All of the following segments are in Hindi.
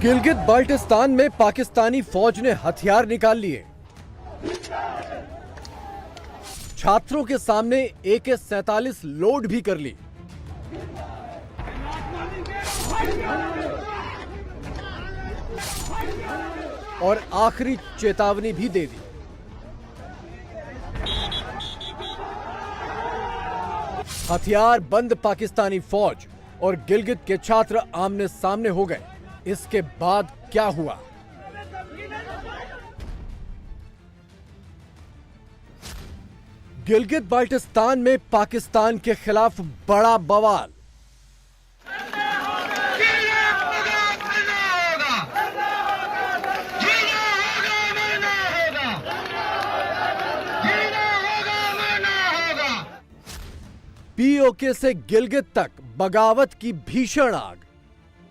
गिलगित बाल्टिस्तान में पाकिस्तानी फौज ने हथियार निकाल लिए। छात्रों के सामने AK-47 लोड भी कर ली। और आखिरी चेतावनी भी दे दी। हथियार बंद पाकिस्तानी फौज और गिलगित के छात्र आमने सामने हो गए। इसके बाद क्या हुआ? गिलगित बाल्टिस्तान में पाकिस्तान के खिलाफ बड़ा बवाल। POK से गिलगित तक बगावत की भीषण आग।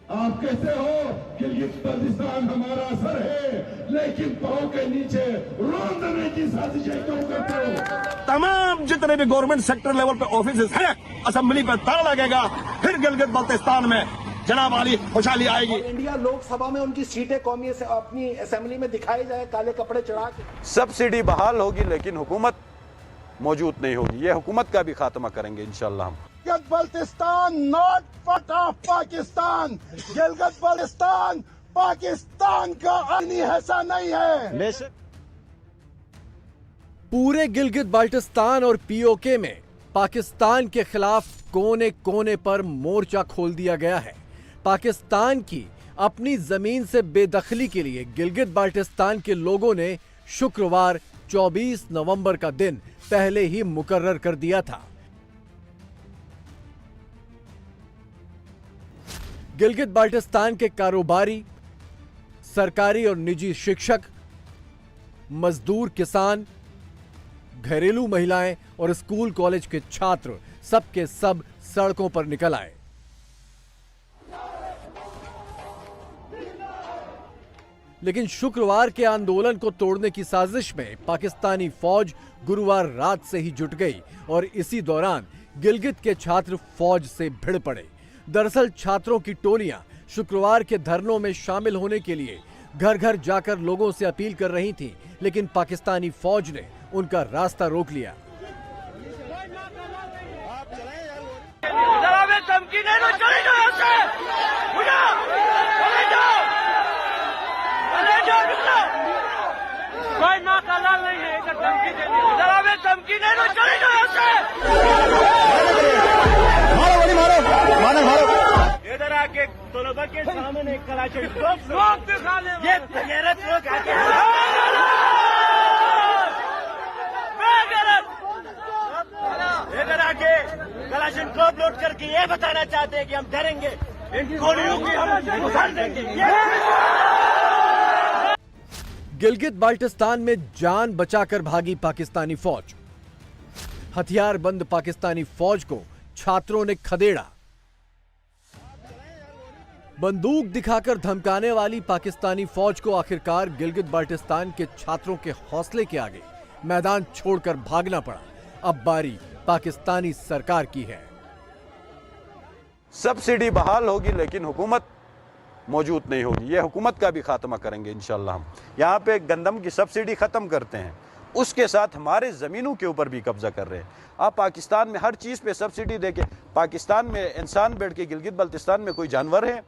आप कहते हो गिलगित बाल्टिस्तान हमारा सर है, लेकिन पांव के नीचे रोंदने की साजिशें क्यों करते हो? तमाम जितने भी गवर्नमेंट सेक्टर लेवल पे ऑफिस हैं, असेंबली पर ताला लगेगा, फिर गिलगित बाल्टिस्तान में जनाब वाली खुशहाली आएगी। इंडिया लोकसभा में उनकी सीटें कौमी अपनी असेंबली में दिखाई जाए काले कपड़े चढ़ा के। सब्सिडी बहाल होगी लेकिन हुकूमत मौजूद नहीं होगी। ये हुकूमत का भी खात्मा करेंगे इंशाअल्लाह हम। Gilgit Baltistan not part of Pakistan. Gilgit Baltistan Pakistan का आईनी हिस्सा नहीं है। पूरे गिलगित बाल्टिस्तान और POK में पाकिस्तान के खिलाफ कोने कोने पर मोर्चा खोल दिया गया है। पाकिस्तान की अपनी जमीन से बेदखली के लिए गिलगित बाल्टिस्तान के लोगों ने शुक्रवार 24 नवंबर का दिन पहले ही मुकर्रर कर दिया था। गिलगित बाल्टिस्तान के कारोबारी, सरकारी और निजी शिक्षक, मजदूर, किसान, घरेलू महिलाएं और स्कूल कॉलेज के छात्र सबके सब सड़कों पर निकल आए। लेकिन शुक्रवार के आंदोलन को तोड़ने की साजिश में पाकिस्तानी फौज गुरुवार रात से ही जुट गई और इसी दौरान गिलगित के छात्र फौज से भिड़ पड़े। दरअसल छात्रों की टोलियां शुक्रवार के धरनों में शामिल होने के लिए घर घर जाकर लोगों से अपील कर रही थीं, लेकिन पाकिस्तानी फौज ने उनका रास्ता रोक लिया। कोई माँ का लाल नहीं है, इधर धमकी दे दी। जरा वे धमकी दे दो, चले जाओ यहाँ से। मारो। इधर आके तलबा के सामने कलाशनिकोव दिखा ले। ये बेगैरत लोग आके इधर आके कलाशनिकोव लोड करके ये बताना चाहते हैं कि हम डरेंगे, इन गोलियों की हम उखाड़ देंगे। गिलगित बाल्टिस्तान में जान बचाकर भागी पाकिस्तानी फौज। हथियार बंद पाकिस्तानी फौज को छात्रों ने खदेड़ा। बंदूक दिखाकर धमकाने वाली पाकिस्तानी फौज को आखिरकार गिलगित बाल्टिस्तान के छात्रों के हौसले के आगे मैदान छोड़कर भागना पड़ा। अब बारी पाकिस्तानी सरकार की है। सब्सिडी बहाल होगी लेकिन हुकूमत मौजूद नहीं होगी। ये हुकूमत का भी खात्मा करेंगे इंशाअल्लाह हम। यहाँ पे गंदम की सब्सिडी ख़त्म करते हैं, उसके साथ हमारे ज़मीनों के ऊपर भी कब्जा कर रहे हैं। आप पाकिस्तान में हर चीज़ पे सब्सिडी देके, पाकिस्तान में इंसान बैठ के गिलगित बाल्टिस्तान में कोई जानवर है?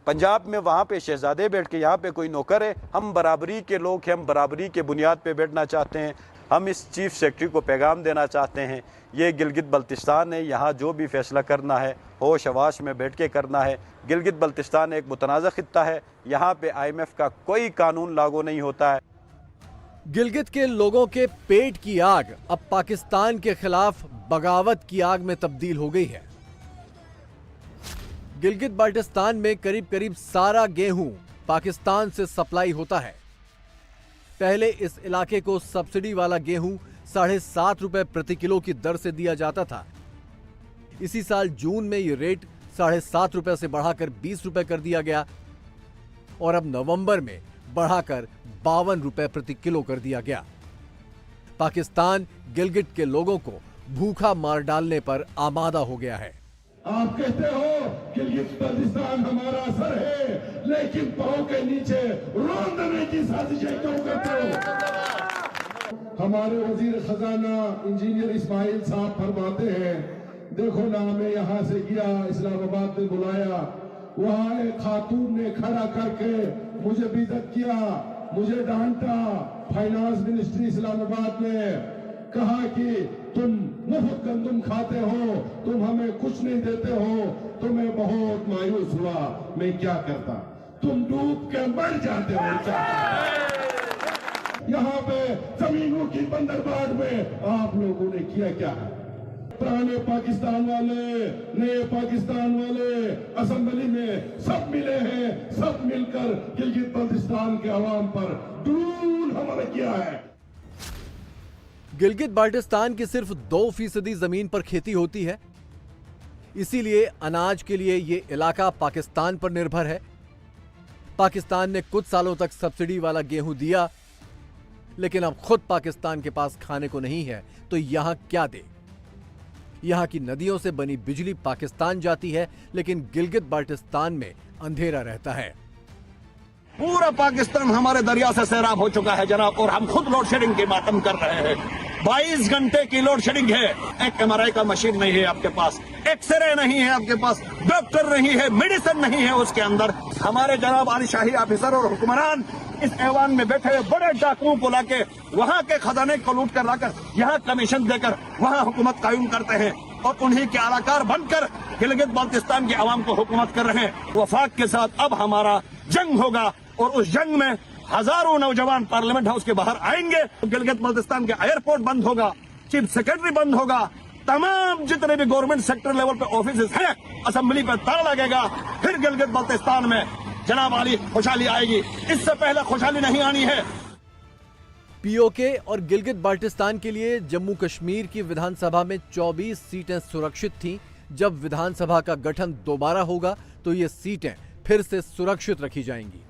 पंजाब में वहाँ पे शहजादे बैठ के यहाँ पे कोई नौकर है? हम बराबरी के लोग हैं, हम बराबरी के बुनियाद पे बैठना चाहते हैं। हम इस चीफ सेक्रेटरी को पैगाम देना चाहते हैं, ये गिलगित बाल्टिस्तान है, यहाँ जो भी फैसला करना है होश हवास में बैठ के करना है। गिलगित बाल्टिस्तान एक मुतनाज़ा खित्ता है, यहाँ पे IMF का कोई कानून लागू नहीं होता है। गिलगित के लोगों के पेट की आग अब पाकिस्तान के खिलाफ बगावत की आग में तब्दील हो गई है। गिलगित बाल्टिस्तान में करीब करीब सारा गेहूं पाकिस्तान से सप्लाई होता है। पहले इस इलाके को सब्सिडी वाला गेहूं 7.5 रुपए प्रति किलो की दर से दिया जाता था। इसी साल जून में यह रेट 7.5 रुपए से बढ़ाकर 20 रुपए कर दिया गया और अब नवंबर में बढ़ाकर 52 रुपए प्रति किलो कर दिया गया। पाकिस्तान गिलगित के लोगों को भूखा मार डालने पर आमादा हो गया है। आप कहते हो गिलगित बल्तिस्तान हमारा सर है, लेकिन पांव के नीचे रोंदने की साजिशें क्यों करते हो? हमारे वजीर खजाना इंजीनियर इस्माइल साहब फरमाते हैं, देखो ना मैं यहाँ से गया, इस्लामाबाद में बुलाया, वहाँ एक खातून ने खड़ा करके मुझे बेइज्जत किया, मुझे डांटा। फाइनेंस मिनिस्ट्री इस्लामाबाद में कहा कि तुम मुफ्त गंदम खाते हो, तुम हमें कुछ नहीं देते हो, तो मैं बहुत मायूस हुआ। मैं क्या करता, तुम डूब के मर जाते हो। यहाँ पे जमीनों की बंदरबांट में आप लोगों ने किया क्या? पुराने पाकिस्तान वाले, नए पाकिस्तान वाले असेंबली में सब मिले हैं, सब मिलकर गिलगित बल्तिस्तान के अवाम पर ड्रोन हमला किया है। गिलगित बाल्टिस्तान की सिर्फ 2% जमीन पर खेती होती है, इसीलिए अनाज के लिए ये इलाका पाकिस्तान पर निर्भर है। पाकिस्तान ने कुछ सालों तक सब्सिडी वाला गेहूं दिया, लेकिन अब खुद पाकिस्तान के पास खाने को नहीं है, तो यहां क्या दे? यहां की नदियों से बनी बिजली पाकिस्तान जाती है, लेकिन गिलगित बाल्टिस्तान में अंधेरा रहता है। पूरा पाकिस्तान हमारे दरिया से सैराब हो चुका है जनाब, और हम खुद लोड शेडिंग की मातम कर रहे हैं। 22 घंटे की लोड शेडिंग है। एक MRI का मशीन नहीं है आपके पास, एक्सरे नहीं है आपके पास, डॉक्टर नहीं है, मेडिसिन नहीं है उसके अंदर। हमारे जनाब आलिशाही ऑफिसर और हुक्मरान इस ऐवान में बैठे हुए बड़े डाकुओं को लाके वहाँ के खजाने को लूट कर लाकर यहाँ कमीशन देकर वहाँ हुकूमत कायम करते हैं, और उन्हीं के अलाकार बनकर गिलगित बाल्टिस्तान के अवाम को हुकूमत कर रहे हैं। वफाक के साथ अब हमारा जंग होगा, और उस जंग में हजारों नौजवान पार्लियामेंट हाउस के बाहर आएंगे। गिलगित बाल्टिस्तान के एयरपोर्ट बंद होगा, चीफ सेक्रेटरी बंद होगा, तमाम जितने भी गवर्नमेंट सेक्टर लेवल पे ऑफिस हैं, असेंबली पर ताला लगेगा। फिर गिलगित बाल्टिस्तान में जनाब वाली खुशहाली आएगी, इससे पहले खुशहाली नहीं आनी है। पीओके और गिलगित बाल्टिस्तान के लिए जम्मू कश्मीर की विधानसभा में 24 सीटें सुरक्षित थीं। जब विधानसभा का गठन दोबारा होगा तो ये सीटें फिर से सुरक्षित रखी जाएंगी,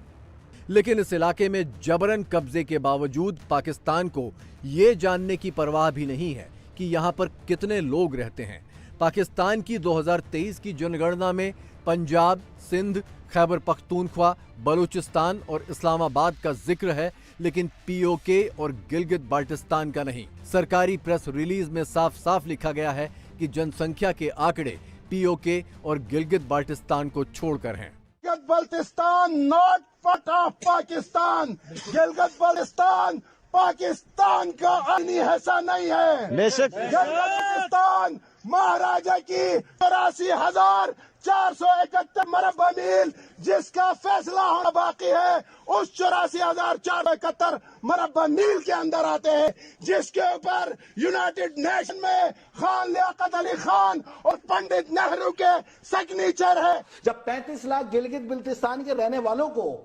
लेकिन इस इलाके में जबरन कब्जे के बावजूद पाकिस्तान को ये जानने की परवाह भी नहीं है कि यहाँ पर कितने लोग रहते हैं। पाकिस्तान की 2023 की जनगणना में पंजाब, सिंध, खैबर पख्तूनख्वा, बलूचिस्तान और इस्लामाबाद का जिक्र है, लेकिन पीओके और गिलगित बाल्टिस्तान का नहीं। सरकारी प्रेस रिलीज में साफ साफ लिखा गया है कि जनसंख्या के आंकड़े पीओके और गिलगित बाल्टिस्तान को छोड़कर हैं। Gilgit Baltistan not part of Pakistan. Gilgit Baltistan Pakistan का आईनी हिस्सा नहीं है। गिलगित बाल्टिस्तान महाराजा की 84,471 मरबा मील जिसका फैसला होना बाकी है, उस 84,471 मरबा मील के अंदर आते हैं, जिसके ऊपर यूनाइटेड नेशन में खान लियाकत अली खान और पंडित नेहरू के सिग्नेचर है। जब 35 लाख गिलगित बाल्टिस्तान के रहने वालों को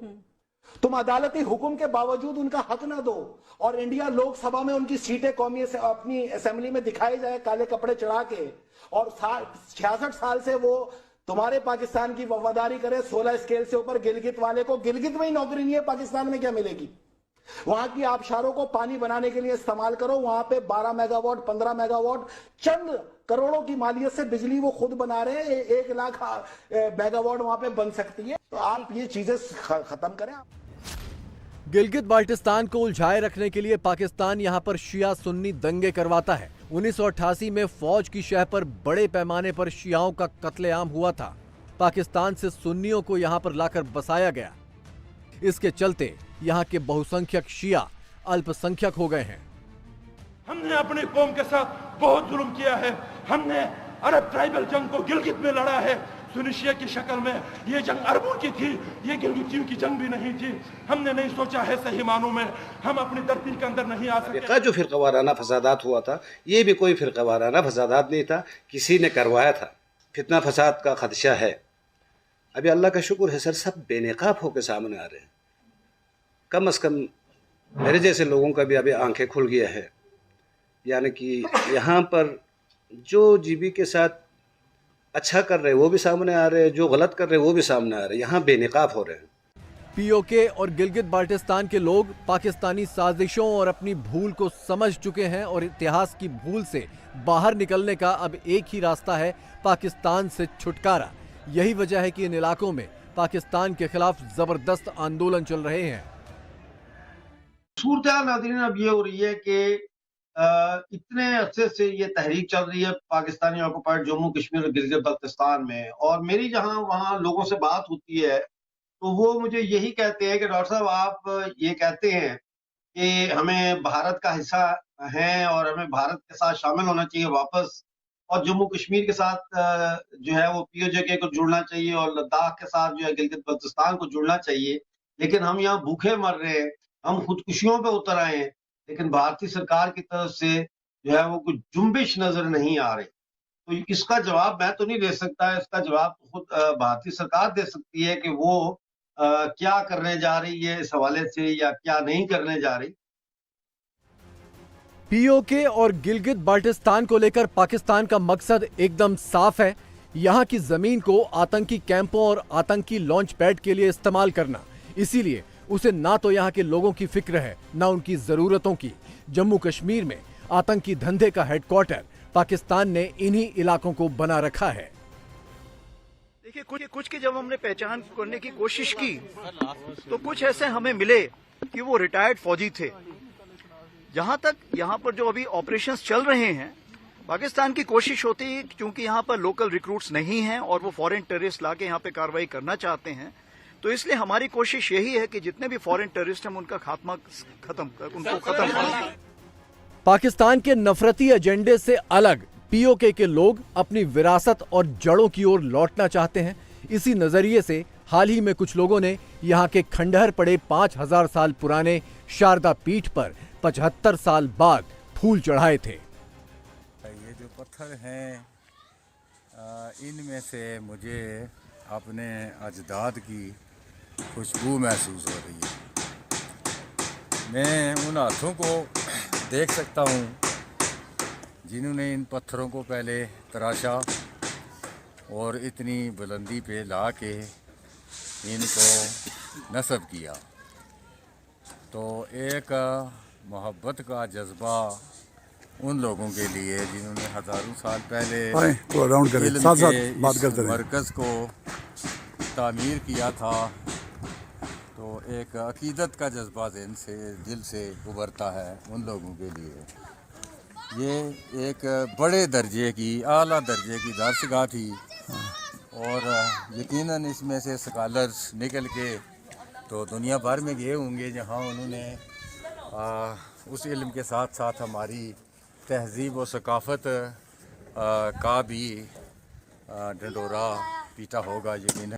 तुम अदालती हुक्म के बावजूद उनका हक न दो, और इंडिया लोकसभा में उनकी सीटें कौमी अपनी असेंबली में दिखाई जाए काले कपड़े चढ़ा के, और 66 साल से वो तुम्हारे पाकिस्तान की वफादारी करे, 16 स्केल से ऊपर गिलगित वाले को गिलगित में ही नौकरी नहीं है, पाकिस्तान में क्या मिलेगी? वहां की आबशारों को पानी बनाने के लिए इस्तेमाल करो। वहां पे 12 मेगावाट 15 मेगावाट चंद करोड़ों की मालियत से बिजली वो खुद बना रहे हैं। 1 लाख मेगावाट वहां पे बन सकती है। तो आप ये चीजें खत्म करें। गिलगित बाल्टिस्तान को उलझाए रखने के लिए पाकिस्तान यहां पर शिया सुन्नी दंगे करवाता है। 1988 में फौज की शह पर बड़े पैमाने पर शियाओं का कत्लेआम हुआ था। पाकिस्तान से सुन्नियों को यहां पर लाकर बसाया गया। इसके चलते यहां के बहुसंख्यक शिया अल्पसंख्यक हो गए हैं। हमने अपनी कौम के साथ बहुत जुल्म किया है। हमने अरब ट्राइबल जंग को गिलगित में लड़ा है, सुनिशिया की शक्ल में। ये जंग अरबों की थी, ये गिलगितियों की जंग भी नहीं थी। हमने नहीं सोचा है सही मानों में हम अपनी धरती के अंदर नहीं आ सके। जो फिरका वाराना फसादात हुआ था, ये भी कोई फिरका वाराना फसादात नहीं था, किसी ने करवाया था। फितना फसाद का खदशा है। अभी अल्लाह का शुक्र है सर, सब बेनकाब होकर सामने आ रहे हैं। कम अज़ कम मेरे जैसे लोगों का भी अभी आंखें खुल गया है। यानी कि यहाँ पर जो जीबी के साथ अच्छा कर रहे हैं वो भी सामने आ रहे हैं, जो गलत कर रहे हैं वो भी सामने आ रहे हैं। यहाँ बेनकाब हो रहे हैं। पीओके और गिलगित बाल्टिस्तान के लोग पाकिस्तानी साजिशों और अपनी भूल को समझ चुके हैं और इतिहास की भूल से बाहर निकलने का अब एक ही रास्ता है, पाकिस्तान से छुटकारा। यही वजह है कि इन इलाकों में पाकिस्तान के खिलाफ जबरदस्त आंदोलन चल रहे हैं। सूरत नाज़रीन अब ये हो रही है कि इतने अरसे से ये तहरीक चल रही है पाकिस्तानी ऑक्युपाइड जम्मू कश्मीर और गिलगित बाल्टिस्तान में, और मेरी जहां वहां लोगों से बात होती है तो वो मुझे यही कहते हैं कि डॉक्टर साहब आप ये कहते हैं कि हमें भारत का हिस्सा है और हमें भारत के साथ शामिल होना चाहिए वापस, और जम्मू कश्मीर के साथ जो है वो पीओके को जुड़ना चाहिए और लद्दाख के साथ जो है गिलगित बाल्टिस्तान को जुड़ना चाहिए, लेकिन हम यहाँ भूखे मर रहे हैं, हम खुदकुशियों पे उतर आए हैं, लेकिन भारतीय सरकार की तरफ से जो है वो कुछ जुम्बिश नजर नहीं आ रही। तो इसका जवाब मैं तो नहीं दे सकता, इसका जवाब खुद भारतीय सरकार दे सकती है कि वो क्या करने जा रही है इस हवाले से या क्या नहीं करने जा रही। पीओके और गिलगित बाल्टिस्तान को लेकर पाकिस्तान का मकसद एकदम साफ है, यहां की जमीन को आतंकी कैंपों और आतंकी लॉन्च पैड के लिए इस्तेमाल करना। इसीलिए उसे ना तो यहां के लोगों की फिक्र है, ना उनकी जरूरतों की। जम्मू कश्मीर में आतंकी धंधे का हेडक्वार्टर पाकिस्तान ने इन्हीं इलाकों को बना रखा है। देखिए, कुछ की जब हमने पहचान करने की कोशिश की तो कुछ ऐसे हमें मिले कि वो रिटायर्ड फौजी थे। जहां तक यहाँ पर जो अभी ऑपरेशंस चल रहे हैं, पाकिस्तान की कोशिश होती है क्योंकि यहाँ पर लोकल रिक्रूट्स नहीं हैं और वो फॉरेन टेररिस्ट लाके यहाँ पे कार्रवाई करना चाहते हैं, तो इसलिए हमारी कोशिश यही है कि जितने भी फॉरेन टेररिस्ट हैं उनका खात्मा खत्म कर। पाकिस्तान के नफरती एजेंडे से अलग पीओके के लोग अपनी विरासत और जड़ों की ओर लौटना चाहते हैं। इसी नजरिए से हाल ही में कुछ लोगों ने यहाँ के खंडहर पड़े 5000 साल पुराने शारदा पीठ पर 75 साल बाद फूल चढ़ाए थे। ये जो पत्थर हैं, इनमें से मुझे अपने अजदाद की खुशबू महसूस हो रही है। मैं उन हाथों को देख सकता हूँ जिन्होंने इन पत्थरों को पहले तराशा और इतनी बुलंदी पे ला के इनको नस्ब किया। तो एक मोहब्बत का जज्बा उन लोगों के लिए जिन्होंने हज़ारों साल पहले मरकज़ को तामीर किया था, तो एक अकीदत का जज्बा दिल से उभरता है उन लोगों के लिए। ये एक बड़े दर्जे की, आला दर्जे की दरसगाह थी और यकीनन इसमें से स्कॉलर्स निकल के तो दुनिया भर में गए होंगे जहाँ उन्होंने उस इल्म के साथ साथ हमारी तहजीब और सकाफ़त का भी ढंढोरा पीटा होगा यकीनन।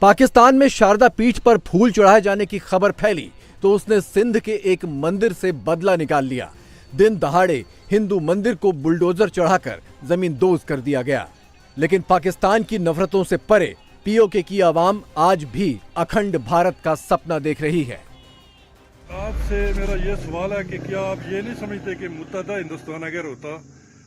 पाकिस्तान में शारदा पीठ पर फूल चढ़ाए जाने की खबर फैली तो उसने सिंध के एक मंदिर से बदला निकाल लिया। दिन दहाड़े हिंदू मंदिर को बुलडोजर चढ़ाकर जमींदोज कर दिया गया। लेकिन पाकिस्तान की नफरतों से परे पीओके की आवाम आज भी अखंड भारत का सपना देख रही है। आपसे मेरा ये सवाल है कि क्या आप ये नहीं समझते कि मुत्तहदा हिंदुस्तान अगर होता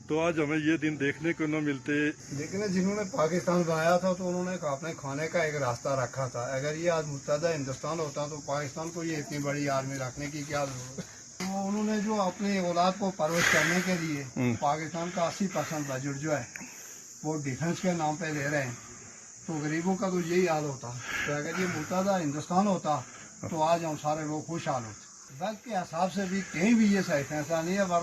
तो आज हमें ये दिन देखने को न मिलते। लेकिन जिन्होंने पाकिस्तान बनाया था तो उन्होंने अपने खाने का एक रास्ता रखा था। अगर ये आज मुत्तहदा हिंदुस्तान होता तो पाकिस्तान को ये इतनी बड़ी आर्मी रखने की क्या जरूरत। तो उन्होंने जो अपनी औलाद को परवरिश करने के लिए पाकिस्तान का 80% बजट जो है वो डिफेंस के नाम पे दे रहे हैं, तो गरीबों का तो यही हाल होता। तो अगर ये मुत्तहदा हिंदुस्तान होता तो आज हम सारे लोग खुशहाल होते। वक्त के हिसाब से भी कहीं भी ये सही फैसला नहीं है, वरना